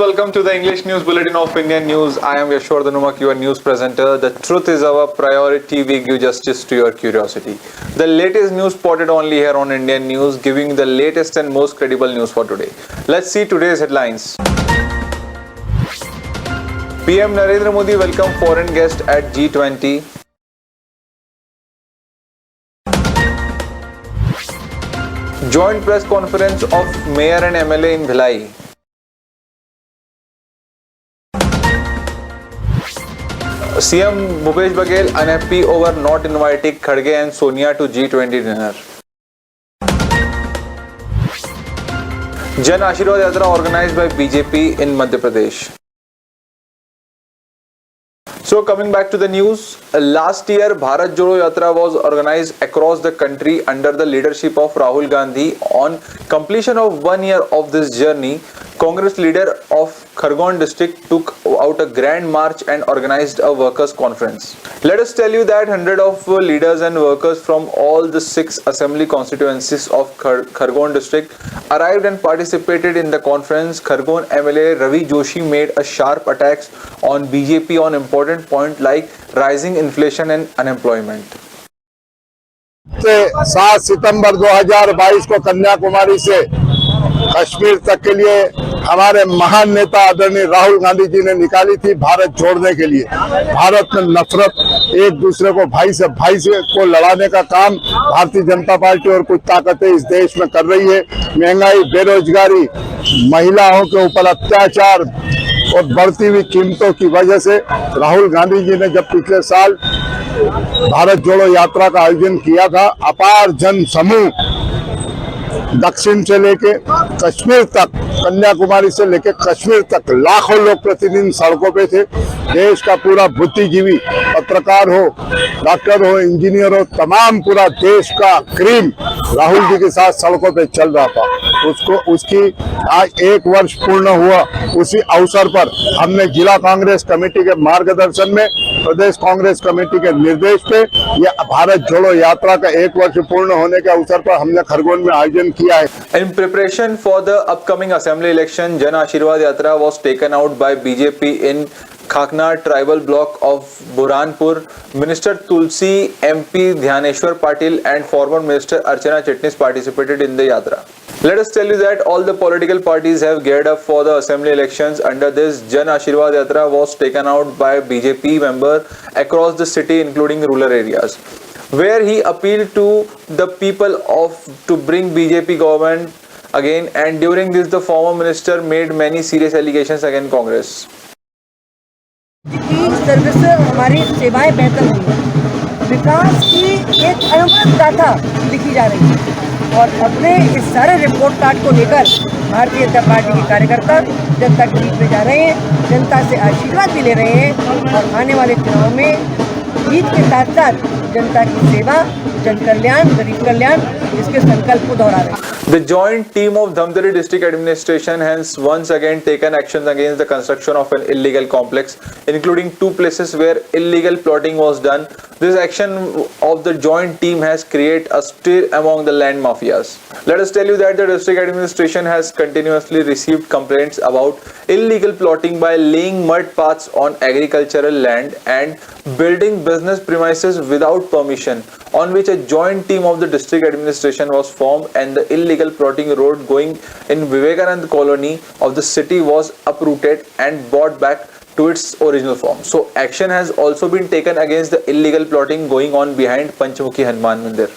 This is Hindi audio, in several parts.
Welcome to the English News Bulletin of Indian News. I am Yashwar Dhanumak, your news presenter. The truth is our priority. We give justice to your curiosity. The latest news spotted only here on Indian News, giving you the latest and most credible news for today. Let's see today's headlines. PM Narendra Modi welcomed foreign guest at G20. Joint press conference of Mayor and MLA in Bhilai. CM Bhupesh Baghel unhappy over not inviting Kharge and Sonia to G20 dinner. Jan Ashirwad Yatra organized by BJP in Madhya Pradesh. So coming back to the news, last year Bharat Jodo Yatra was organized across the country under the leadership of Rahul Gandhi. On completion of 1 year of this journey, Congress leader of Khargone district took out a grand march and organized a workers' conference. Let us tell you that hundreds of leaders and workers from all the 6 assembly constituencies of Khargone district arrived and participated in the conference. Khargone MLA Ravi Joshi made a sharp attacks on BJP on important points like rising inflation and unemployment. 7 सितंबर 2022 को कन्याकुमारी से कश्मीर तक के लिए हमारे महान नेता आदरणीय राहुल गांधी जी ने निकाली थी भारत जोड़ने के लिए। भारत में नफरत, एक दूसरे को भाई से को लड़ाने का काम भारतीय जनता पार्टी और कुछ ताकतें इस देश में कर रही है। महंगाई, बेरोजगारी, महिलाओं के ऊपर अत्याचार और बढ़ती हुई कीमतों की वजह से राहुल गांधी जी ने जब पिछले साल भारत जोड़ो यात्रा का आयोजन किया था, अपार जन समूह दक्षिण से लेके कश्मीर तक, कन्याकुमारी से लेके कश्मीर तक लाखों लोग प्रतिदिन सड़कों पे थे। देश का पूरा बुद्धिजीवी, पत्रकार हो, डॉक्टर हो, इंजीनियर हो, तमाम पूरा देश का क्रीम राहुल जी के साथ सड़कों पे चल रहा था। उसकी आज 1 वर्ष पूर्ण हुआ। उसी अवसर पर हमने जिला कांग्रेस कमेटी के मार्गदर्शन में, प्रदेश कांग्रेस कमेटी के निर्देश पे ये भारत जोड़ो यात्रा का 1 वर्ष पूर्ण होने के अवसर पर हमने खरगोन में आयोजन किया है। In preparation for the upcoming assembly election, Jan Ashirwad Yatra was taken out by BJP in Khakna tribal block of Burhanpur. Minister Tulsi, MP Dhyaneshwar Patil and former Minister Archana Chitnis participated in the yatra. Let us tell you that all the political parties have geared up for the assembly elections. Under this, Jan Ashirwad Yatra was taken out by BJP member across the city, including rural areas, where he appealed to the people to bring BJP government again, and during this the former minister made many serious allegations against Congress. की सर्विस से हमारी सेवाएं बेहतर हुई हैं, विकास की एक अनवरत गाथा लिखी जा रही है और अपने इस सारे रिपोर्ट कार्ड को लेकर भारतीय जनता पार्टी के कार्यकर्ता जनता के बीच में जा रहे हैं, जनता से आशीर्वाद भी ले रहे हैं और आने वाले चुनाव में जीत के साथ साथ जनता की सेवा, जन कल्याण, गरीब कल्याण, इसके संकल्प को दोहरा रहे हैं। The joint team of Dhamtari district administration has once again taken action against the construction of an illegal complex, including 2 places where illegal plotting was done. This action of the joint team has created a stir among the land mafias. Let us tell you that the district administration has continuously received complaints about illegal plotting by laying mud paths on agricultural land and building business premises without permission, on which a joint team of the district administration was formed and the illegal plotting road going in Vivekanand colony of the city was uprooted and brought back to its original form. So action has also been taken against the illegal plotting going on behind Panchmukhi Hanuman Mandir.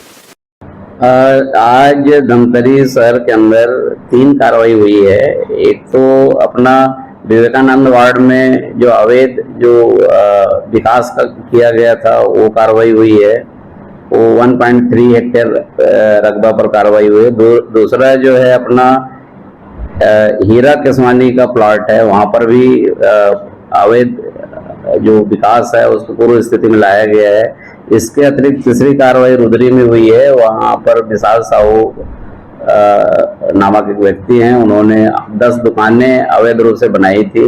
आज धमतरी शहर के अंदर 3 कार्रवाई हुई है। एक तो अपना विवेकानंद वार्ड में जो अवैध विकास किया गया था वो कार्रवाई हुई है, वो 1.3 हेक्टेयर रकबा पर कार्रवाई हुई है। दूसरा जो है अपना हीरा किस्मानी का प्लॉट है, वहाँ पर भी अवैध जो विकास है उसको पूर्व स्थिति में लाया गया है। इसके अतिरिक्त तीसरी कार्रवाई रुद्री में हुई है, वहाँ पर विशाल साहू नामक एक व्यक्ति हैं, उन्होंने 10 दुकानें अवैध रूप से बनाई थी,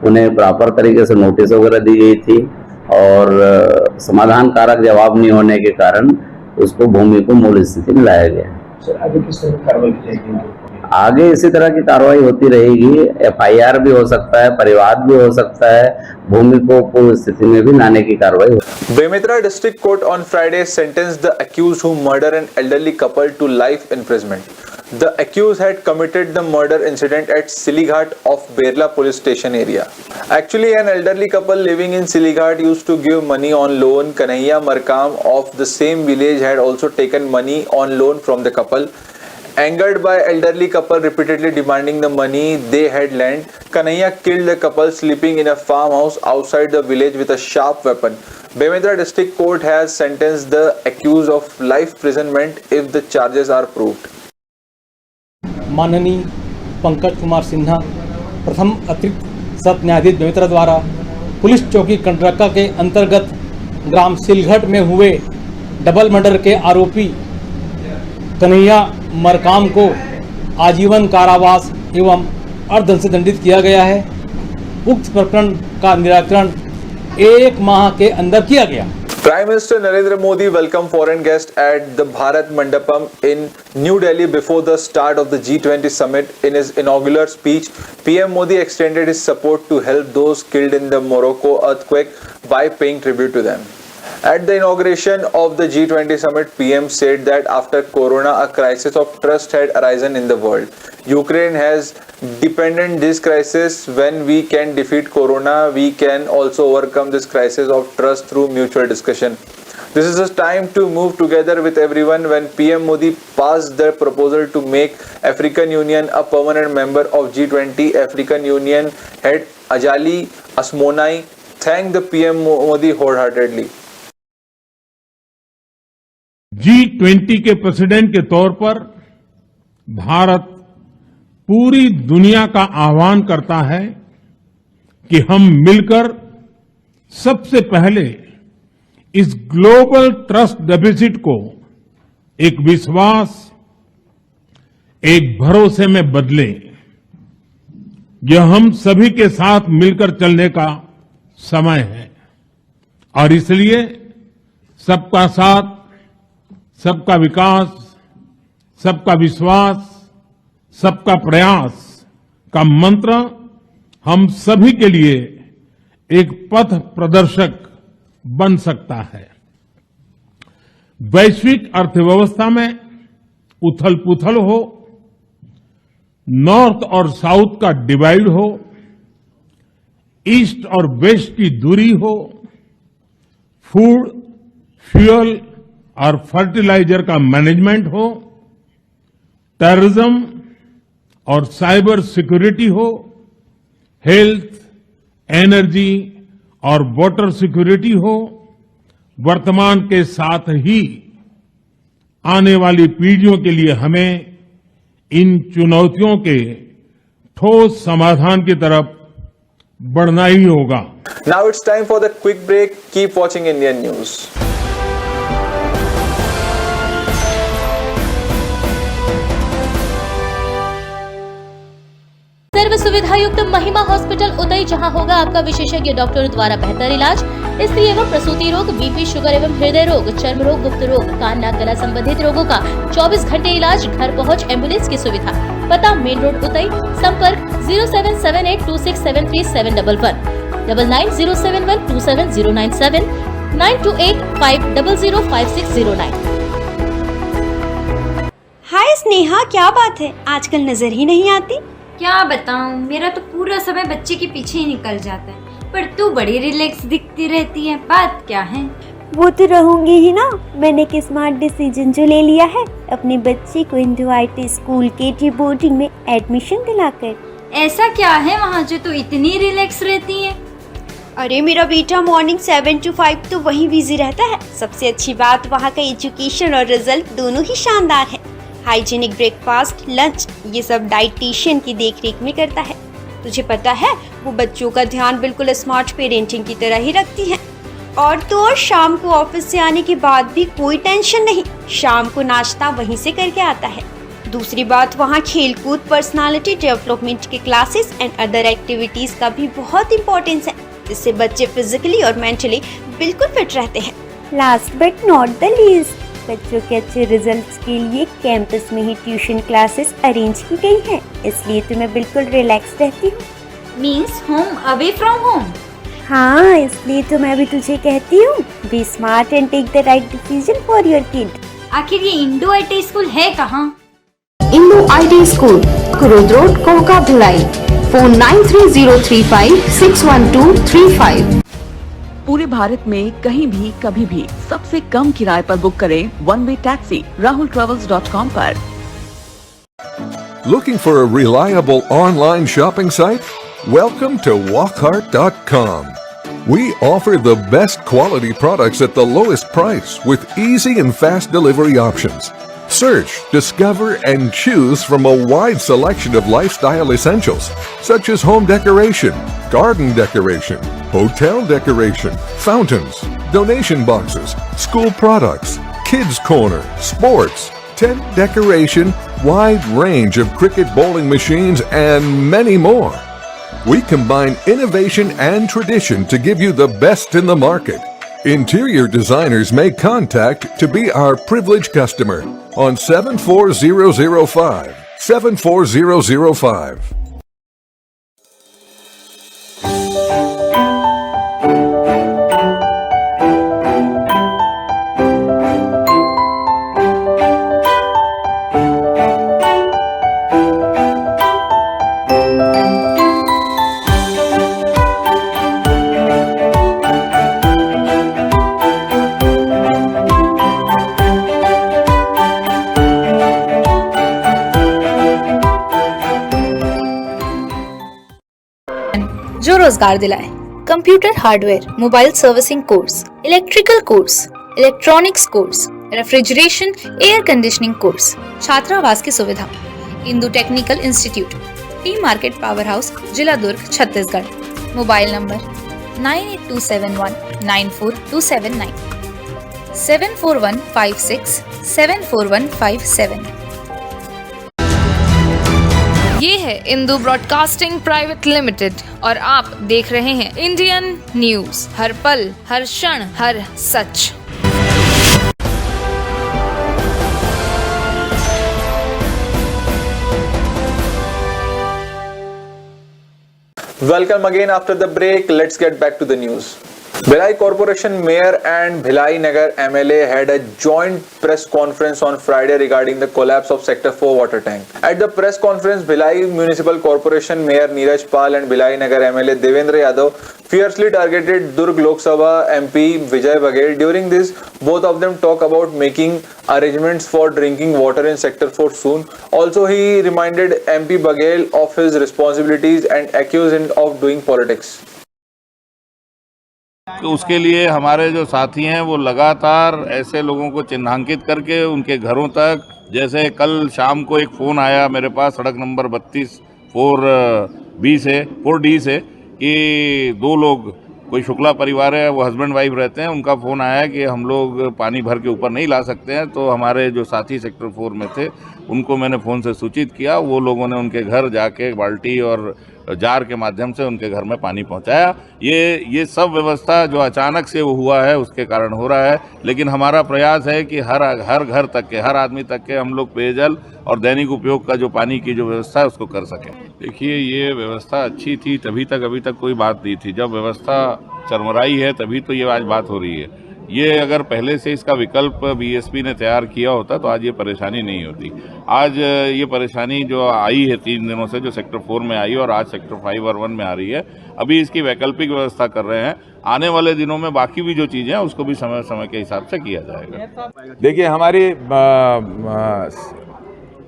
उन्हें प्रॉपर तरीके से नोटिस वगैरह दी गई थी और समाधान कारक जवाब नहीं होने के कारण उसको भूमि को मूल स्थिति में लाया गया। आगे इसी तरह की कार्रवाई होती रहेगी। एफआईआर भी हो सकता है, परिवाद भी हो सकता है, भूमि को पूर्व स्थिति में भी लाने की कार्रवाई हो। Bemetra District Court on Friday sentenced the accused who murdered an elderly couple to life imprisonment. The accused had committed the murder incident at Silighat of Berla police station area. Actually, an elderly couple living in Silighat used to give money on loan. Kanhaiya Markam of the same village had also taken money on loan from the couple. Angered by elderly couple repeatedly demanding the money they had lent, Kanhaiya killed the couple sleeping in a farmhouse outside the village with a sharp weapon. Bemetra District Court has sentenced the accused of life imprisonment if the charges are proved. माननीय पंकज कुमार सिन्हा प्रथम अतिरिक्त सत्र न्यायाधीश बेमेतरा द्वारा पुलिस चौकी कंटरक्का के अंतर्गत ग्राम सिलघट में हुए डबल मर्डर के आरोपी कन्हैया मरकाम को आजीवन कारावास एवं अर्धदंड से दंडित किया गया है। उक्त प्रकरण का निराकरण 1 माह के अंदर किया गया। Prime Minister Narendra Modi welcomed foreign guests at the Bharat Mandapam in New Delhi before the start of the G20 summit. In his inaugural speech, PM Modi extended his support to help those killed in the Morocco earthquake by paying tribute to them. At the inauguration of the G20 summit, PM said that after Corona, a crisis of trust had arisen in the world. Ukraine has depended this crisis. When we can defeat Corona, we can also overcome this crisis of trust through mutual discussion. This is a time to move together with everyone. When PM Modi passed the proposal to make African Union a permanent member of G20, African Union head Ajali Asmonae thanked the PM Modi wholeheartedly. G20 के प्रेसिडेंट के तौर पर भारत पूरी दुनिया का आह्वान करता है कि हम मिलकर सबसे पहले इस ग्लोबल ट्रस्ट डेफिसिट को एक विश्वास, एक भरोसे में बदलें। यह हम सभी के साथ मिलकर चलने का समय है और इसलिए सबका साथ, सबका विकास, सबका विश्वास, सबका प्रयास का मंत्र हम सभी के लिए एक पथ प्रदर्शक बन सकता है। वैश्विक अर्थव्यवस्था में उथल-पुथल हो, नॉर्थ और साउथ का डिवाइड हो, ईस्ट और वेस्ट की दूरी हो, फूड, फ्यूल और फर्टिलाइजर का मैनेजमेंट हो, टेररिज्म और साइबर सिक्योरिटी हो, हेल्थ, एनर्जी और वाटर सिक्योरिटी हो, वर्तमान के साथ ही आने वाली पीढ़ियों के लिए हमें इन चुनौतियों के ठोस समाधान की तरफ बढ़ना ही होगा। Now it's time for the quick break. Keep watching Indian News. सर्व सुविधा युक्त महिमा हॉस्पिटल उदय, जहां होगा आपका विशेषज्ञ डॉक्टर द्वारा बेहतर इलाज स्त्री एवं प्रसूति रोग, बीपी, शुगर एवं हृदय रोग, चर्म रोग, गुप्त रोग, कान नाक गला संबंधित रोगों का 24 घंटे इलाज, घर पहुंच, एम्बुलेंस की सुविधा। पता मेन रोड उदय, संपर्क 07782673711, 9907127097, 9285005609। हाय स्नेहा, क्या बात है, आजकल नजर ही नहीं आती। क्या बताऊं, मेरा तो पूरा समय बच्चे के पीछे ही निकल जाता है, पर तू बड़ी रिलैक्स दिखती रहती है, बात क्या है? वो तो रहूंगी ही ना। मैंने एक स्मार्ट डिसीजन जो ले लिया है, अपने बच्चे को Indo IT school KT boarding में एडमिशन दिलाकर। ऐसा क्या है वहाँ जो तू इतनी रिलैक्स रहती है? अरे मेरा बेटा मॉर्निंग 7 to 5 तो वहीं बिजी रहता है। सबसे अच्छी बात, वहाँ का एजुकेशन और रिजल्ट दोनों ही शानदार है। हाइजीनिक ब्रेकफास्ट, लंच, ये सब डाइटिशियन की देखरेख में करता है। तुझे पता है, वो बच्चों का ध्यान बिल्कुल स्मार्ट पेरेंटिंग की तरह ही रखती है। और तो और शाम को ऑफिस से आने के बाद भी कोई टेंशन नहीं, शाम को नाश्ता वहीं से करके आता है। दूसरी बात, वहाँ खेलकूद, पर्सनालिटी डेवलपमेंट के क्लासेस एंड अदर एक्टिविटीज का भी बहुत इम्पोर्टेंस है, जिससे बच्चे फिजिकली और मेंटली बिल्कुल फिट रहते हैं। Last but not the least, बच्चों के अच्छे रिजल्ट्स के लिए कैंपस में ही ट्यूशन क्लासेस अरेंज की गई हैं, इसलिए तो मैं बिल्कुल रिलैक्स रहती हूँ। Means home away from home. हाँ, इसलिए तो मैं भी तुझे कहती हूँ, be smart and take the right decision for your kid. आखिर ये इंडो आईटी स्कूल है कहाँ? Indo IT school, Kurud road, Kohka, Bhilai. Phone 9303561235। पूरे भारत में कहीं भी कभी भी सबसे कम किराए पर बुक करें वन वे टैक्सी rahultravels.com पर। Looking for a reliable online shopping site? Welcome to walkhart.com. We offer the best quality products at the lowest price with easy and fast delivery options. Search, discover, and choose from a wide selection of lifestyle essentials such as home decoration, garden decoration, hotel decoration, fountains, donation boxes, school products, kids corner, sports, tent decoration, wide range of cricket bowling machines, and many more. We combine innovation and tradition to give you the best in the market. Interior designers may contact to be our privileged customer on 74005. 74005. जो रोजगार दिलाए। Computer hardware, mobile servicing course, electrical course, electronics course, refrigeration, air conditioning course, छात्रावास की सुविधा। Indu technical institute, T market power house, जिला दुर्ग, छत्तीसगढ़। Mobile number 9827194279, 7415674157। ये है इंदु ब्रॉडकास्टिंग प्राइवेट लिमिटेड और आप देख रहे हैं इंडियन न्यूज, हर पल, हर क्षण, हर सच। Welcome again after the break. Let's get back to the news. Bhilai Corporation Mayor and Bhilai Nagar MLA had a joint press conference on Friday regarding the collapse of Sector 4 water tank. At the press conference, Bhilai Municipal Corporation Mayor Neeraj Pal and Bhilai Nagar MLA Devendra Yadav fiercely targeted Durg Lok Sabha MP Vijay Baghel. During this, both of them talk about making arrangements for drinking water in Sector 4 soon. Also, he reminded MP Baghel of his responsibilities and accused him of doing politics. उसके लिए हमारे जो साथी हैं वो लगातार ऐसे लोगों को चिन्हांकित करके उनके घरों तक, जैसे कल शाम को एक फ़ोन आया मेरे पास सड़क नंबर 32 4D से कि दो लोग, कोई शुक्ला परिवार है, वो हस्बैंड वाइफ रहते हैं, उनका फ़ोन आया कि हम लोग पानी भर के ऊपर नहीं ला सकते हैं। तो हमारे जो साथी सेक्टर 4 में थे उनको मैंने फ़ोन से सूचित किया। वो लोगों ने उनके घर जाके बाल्टी और जार के माध्यम से उनके घर में पानी पहुंचाया। ये सब व्यवस्था जो अचानक से वो हुआ है उसके कारण हो रहा है, लेकिन हमारा प्रयास है कि हर घर तक के, हर आदमी तक के हम लोग पेयजल और दैनिक उपयोग का जो पानी की जो व्यवस्था है उसको कर सकें। देखिए, ये व्यवस्था अच्छी थी तभी तक, अभी तक कोई बात नहीं थी। जब व्यवस्था चरमराई है तभी तो ये आज बात हो रही है। ये अगर पहले से इसका विकल्प बीएसपी ने तैयार किया होता तो आज ये परेशानी नहीं होती। आज ये परेशानी जो आई है 3 दिनों से, जो सेक्टर 4 में आई और आज सेक्टर 5 और 1 में आ रही है, अभी इसकी वैकल्पिक व्यवस्था कर रहे हैं। आने वाले दिनों में बाकी भी जो चीज़ें हैं उसको भी समय समय के हिसाब से किया जाएगा। देखिए, हमारी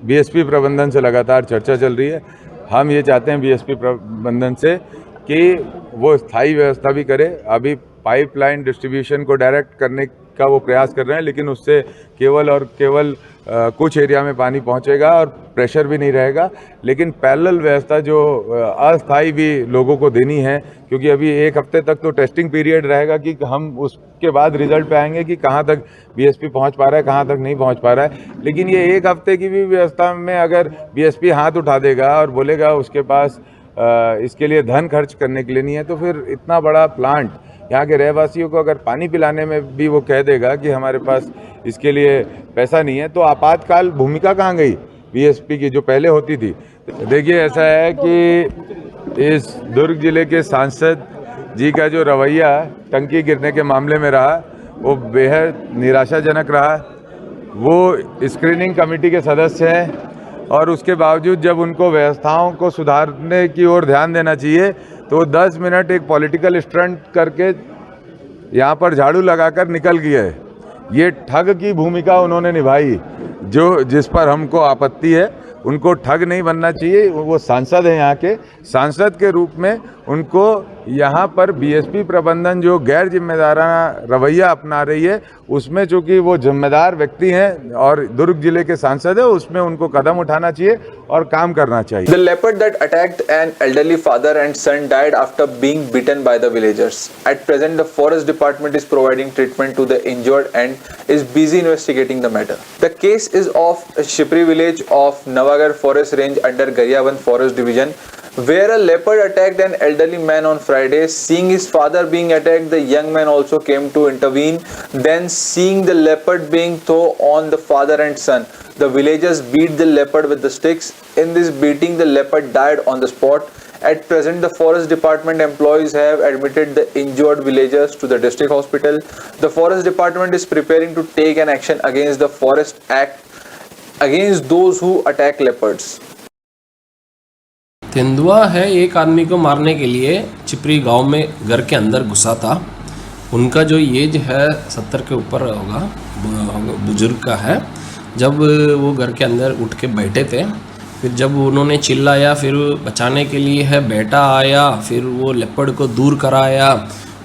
बीएसपी प्रबंधन से लगातार चर्चा चल रही है। हम ये चाहते हैं बीएसपी प्रबंधन से कि वो स्थायी व्यवस्था भी करे। अभी पाइपलाइन डिस्ट्रीब्यूशन को डायरेक्ट करने का वो प्रयास कर रहे हैं, लेकिन उससे केवल और केवल कुछ एरिया में पानी पहुंचेगा और प्रेशर भी नहीं रहेगा। लेकिन पैरेलल व्यवस्था जो अस्थायी भी लोगों को देनी है, क्योंकि अभी 1 हफ्ते तक तो टेस्टिंग पीरियड रहेगा कि हम उसके बाद रिजल्ट पे आएंगे कि कहां तक बीएसपी पहुंच पा रहा है, कहां तक नहीं पहुंच पा रहा है। लेकिन ये 1 हफ्ते की भी व्यवस्था में अगर बीएसपी हाथ उठा देगा और बोलेगा उसके पास इसके लिए धन खर्च करने के लिए नहीं है, तो फिर इतना बड़ा प्लांट यहाँ के रहवासियों को अगर पानी पिलाने में भी वो कह देगा कि हमारे पास इसके लिए पैसा नहीं है, तो आपातकाल भूमिका कहाँ गई बीएसपी की जो पहले होती थी। देखिए, ऐसा है कि इस दुर्ग जिले के सांसद जी का जो रवैया टंकी गिरने के मामले में रहा वो बेहद निराशाजनक रहा। वो स्क्रीनिंग कमेटी के सदस्य हैं और उसके बावजूद जब उनको व्यवस्थाओं को सुधारने की ओर ध्यान देना चाहिए तो 10 मिनट एक पॉलिटिकल स्टंट करके यहाँ पर झाड़ू लगाकर निकल गए। ये ठग की भूमिका उन्होंने निभाई, जिस पर हमको आपत्ति है। उनको ठग नहीं बनना चाहिए। वो सांसद हैं, यहाँ के सांसद के रूप में उनको यहाँ पर बीएसपी प्रबंधन जो गैर जिम्मेदाराना रवैया अपना रही है उसमें चूंकि वो जिम्मेदार व्यक्ति हैं और दुर्ग जिले के सांसद है, उसमें उनको कदम उठाना चाहिए और काम करना चाहिए। The leopard that attacked an elderly father and son died after being bitten by the villagers. At present, the forest department is providing treatment to the injured and is busy investigating the matter. The case is of Shipri village of Navagar Forest Range under Garyavan Forest Division, where a leopard attacked an elderly man on Friday. Seeing his father being attacked, the young man also came to intervene. Then, seeing the leopard being thrown on the father and son, the villagers beat the leopard with the sticks. In this beating, the leopard died on the spot. At present, the forest department employees have admitted the injured villagers to the district hospital. The forest department is preparing to take an action against the Forest Act against those who attack leopards. तेंदुआ है एक आदमी को मारने के लिए चिपरी गांव में घर के अंदर घुसा था। उनका जो एज है 70 के ऊपर होगा, बुजुर्ग का है। जब वो घर के अंदर उठ के बैठे थे, फिर जब उन्होंने चिल्लाया, फिर बचाने के लिए है बेटा आया, फिर वो लेपर्ड को दूर कराया।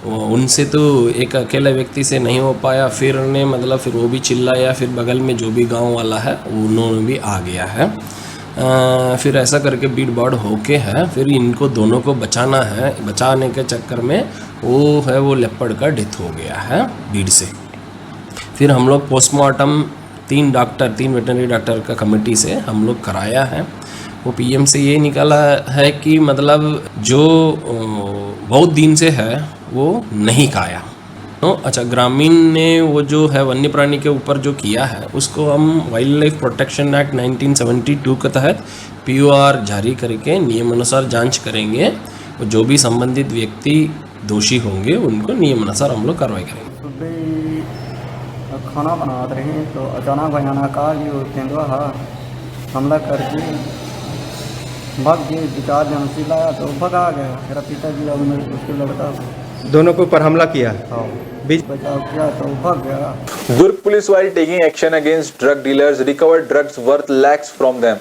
उनसे तो एक अकेला व्यक्ति से नहीं हो पाया, फिर ने मतलब फिर वो भी चिल्लाया, फिर बगल में जो भी गांव वाला है उन्होंने भी आ गया है। फिर ऐसा करके बीट बाड़ होके है, फिर इनको दोनों को बचाना है। बचाने के चक्कर में वो लेपर्ड का डेथ हो गया है भीड़ से। फिर हम लोग पोस्टमार्टम 3 वेटरनरी डॉक्टर का कमेटी से हम लोग कराया है। वो पीएम से ये निकाला है कि मतलब जो बहुत दिन से है वो नहीं खाया। अच्छा, ग्रामीण ने वो जो है वन्य प्राणी के ऊपर जो किया है उसको हम वाइल्ड लाइफ प्रोटेक्शन एक्ट 1972 के तहत POR जारी करके नियमानुसार जांच करेंगे। और जो भी संबंधित व्यक्ति दोषी होंगे उनको नियमानुसार हम लोग कार्रवाई करेंगे। खाना बना रहे हैं तो अचानक भयानक तेंदुआ हमला करके भाग गए। 2-4 जन से लाया तो भगा गया। मेरा पिताजी और मेरे उसके लड़का दोनों के ऊपर हमला किया। बीच बचाव किया तो भाग गया। Durg police, while taking action against drug dealers, recovered drugs worth lakhs from them.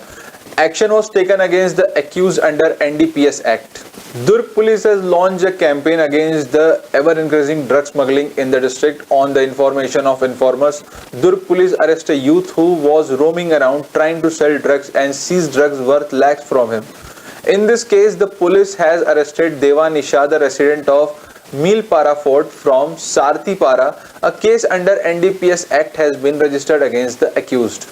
Action was taken against the accused under NDPS Act. Durg police has launched a campaign against the ever-increasing drug smuggling in the district. On the information of informers, Durg police arrested a youth who was roaming around trying to sell drugs and seized drugs worth lakhs from him. In this case, the police has arrested Deva Nisha, the resident of Meelpara Fort from Sarthipara. A case under NDPS Act has been registered against the accused.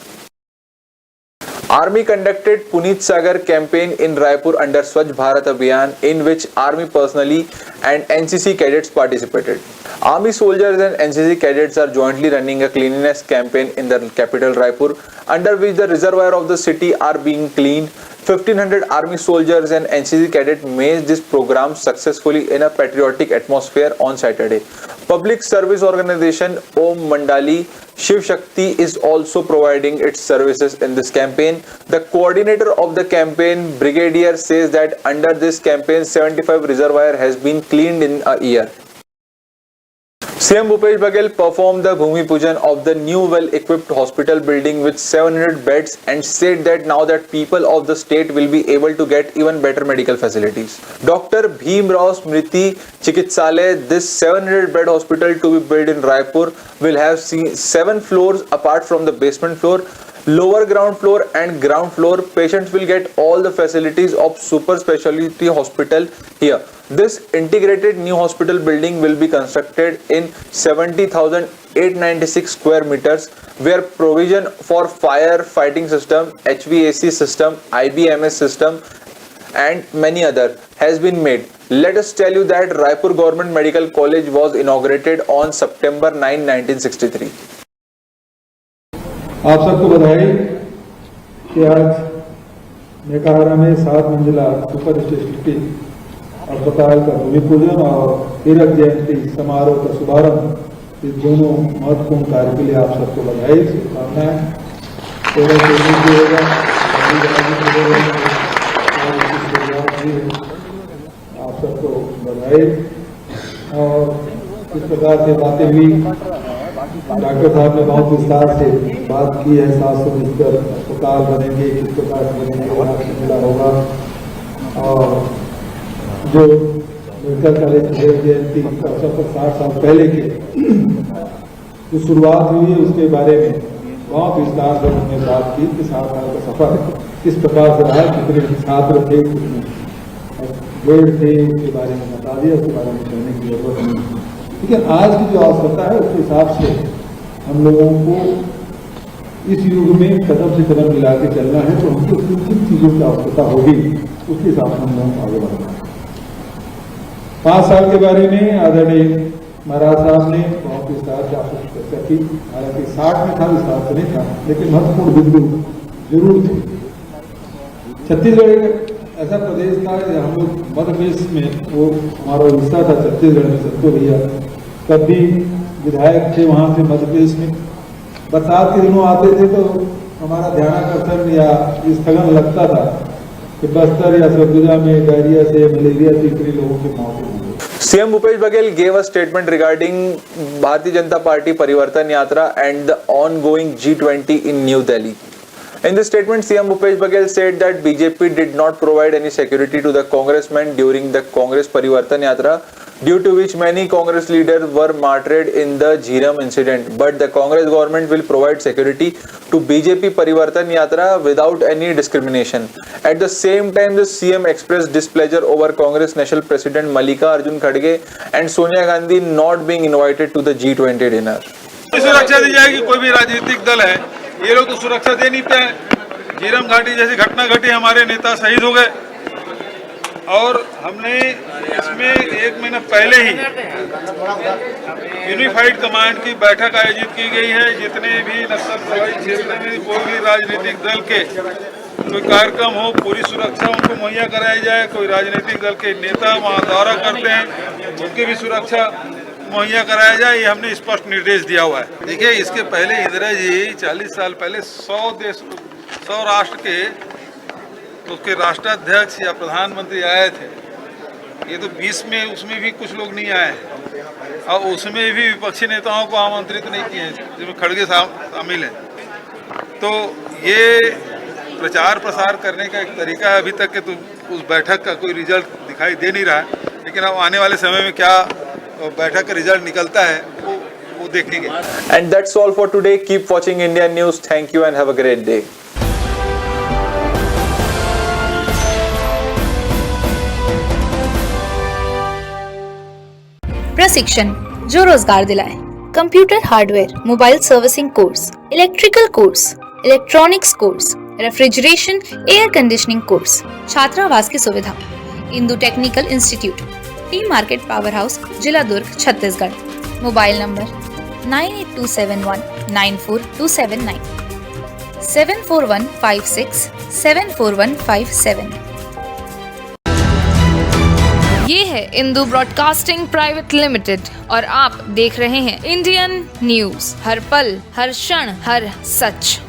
Army conducted Puneet Sagar campaign in Raipur under Swachh Bharat Abhiyan, in which Army personnel and NCC cadets participated. Army soldiers and NCC cadets are jointly running a cleanliness campaign in the capital Raipur, under which the reservoir of the city are being cleaned. 1500 Army soldiers and NCC cadets made this program successfully in a patriotic atmosphere on Saturday. Public service organization Om Mandali Shiv Shakti is also providing its services in this campaign. The coordinator of the campaign, Brigadier, says that under this campaign 75 reservoir has been cleaned in a year. CM Bhupesh Baghel performed the Bhumi Pujan of the new well-equipped hospital building with 700 beds and said that now that people of the state will be able to get even better medical facilities. Dr. Bhim Rao Smriti Chikitsalaya, this 700-bed hospital to be built in Raipur, will have 7 floors apart from the basement floor. Lower ground floor and ground floor, patients will get all the facilities of super specialty hospital here. This integrated new hospital building will be constructed in 70,896 square meters, where provision for fire fighting system, HVAC system, IBMS system, and many other has been made. Let us tell you that Raipur Government Medical College was inaugurated on September 9, 1963. आप सबको बधाई कि आज मेकाहारा में 7 मंजिला सुपर स्पेशलिटी अस्पताल का भूमि पूजन और हीरक जयंती समारोह का शुभारंभ, इस दोनों महत्वपूर्ण कार्य के लिए आप सबको बधाई, शुभकामनाएं। आप सबको बधाई। और इस प्रकार से बातें हुई, डॉक्टर साहब ने बहुत विस्तार से बात की है। 700 बिस्तर अस्पताल बनेंगे, किस प्रकार से बनेंगे, मिला होगा। और जो मेडिकल कॉलेज जयंती का अवसर पर 60 साल पहले के जो शुरुआत हुई है उसके बारे में बहुत विस्तार से हमने बात की कि 60 साल का सफर किस प्रकार से रहा, कितने छात्र थे, कितने बेड थे, उसके बारे में बता दिया, उसके बारे में कहने की जरूरत नहीं। लेकिन आज की जो आवश्यकता है उसके हिसाब से हम लोगों को इस युग में कदम से कदम मिला के चलना है, तो हमको किन चीज़ों की आवश्यकता होगी उसके हिसाब से हम लोग आगे बढ़ना है। 5 साल के बारे में आदरणीय महाराज साहब ने बहुत विस्तार से आपसे चर्चा की। हालांकि 60 में था, विस्तार से नहीं था, लेकिन महत्वपूर्ण बिंदु जरूर थे। छत्तीसगढ़ एक ऐसा प्रदेश था जहाँ हम लोग मध्य प्रदेश में, वो हमारा हिस्सा था छत्तीसगढ़ में, सबको भैया तब भी विधायक थे वहाँ से मध्य प्रदेश में। बरसात के दिनों आते थे तो हमारा ध्यानाकर्षण या स्थगन लगता था कि बस्तर या सरगुजा में डायरिया से, मलेरिया से इतने लोगों की मौत हुई। CM Bhupesh Baghel gave a statement regarding Bharatiya Janata Party Parivartan Yatra and the ongoing G20 in New Delhi. In this statement, CM Bhupesh Baghel said that BJP did not provide any security to the congressmen during the Congress Parivartan Yatra, due to which many Congress leaders were martyred in the Jhiram incident. But the Congress government will provide security to BJP Parivartan Yatra without any discrimination. At the same time, the CM expressed displeasure over Congress National President Mallikarjun Kharge and Sonia Gandhi not being invited to the G20 dinner. सुरक्षा दी जाएगी, कोई भी राजनीतिक दल है, ये लोग तो सुरक्षा दे नहीं पाए। झीरम घाटी जैसी घटना घटी, हमारे नेता शहीद हो गए और हमने इसमें 1 महीना पहले ही यूनिफाइड कमांड की बैठक आयोजित की गई है। जितने भी नक्सल प्रभावित क्षेत्र में कोई भी राजनीतिक दल के कोई कार्यक्रम हो, पूरी सुरक्षा उनको मुहैया कराई जाए। कोई राजनीतिक दल के नेता वहाँ दौरा करते हैं, उनकी भी सुरक्षा मुहैया कराया जाए, ये हमने स्पष्ट निर्देश दिया हुआ है। देखिए, इसके पहले इंदिरा जी 40 साल पहले 100 राष्ट्र के उसके राष्ट्राध्यक्ष या प्रधानमंत्री आए थे। ये तो 20 में उसमें भी कुछ लोग नहीं आए और उसमें भी विपक्षी नेताओं को आमंत्रित नहीं किए, जिसमें खड़गे शामिल हैं। तो ये प्रचार प्रसार करने का एक तरीका है। अभी तक के तो उस बैठक का कोई रिजल्ट दिखाई दे नहीं रहा है, लेकिन अब आने वाले समय में क्या बैठक का रिजल्ट निकलता है वो देखेंगे। And that's all for today. Keep watching Indian News. Thank you and have a great day. प्रशिक्षण जो रोजगार दिलाए। Computer hardware, mobile servicing course, electrical course, electronics course, refrigeration, air conditioning course, छात्रावास की सुविधा। Indu technical institute, T market power house, जिला दुर्ग, छत्तीसगढ़। Mobile number 9827194279, 74156744157। ये है इंदु ब्रॉडकास्टिंग प्राइवेट लिमिटेड और आप देख रहे हैं इंडियन न्यूज, हर पल, हर क्षण, हर सच।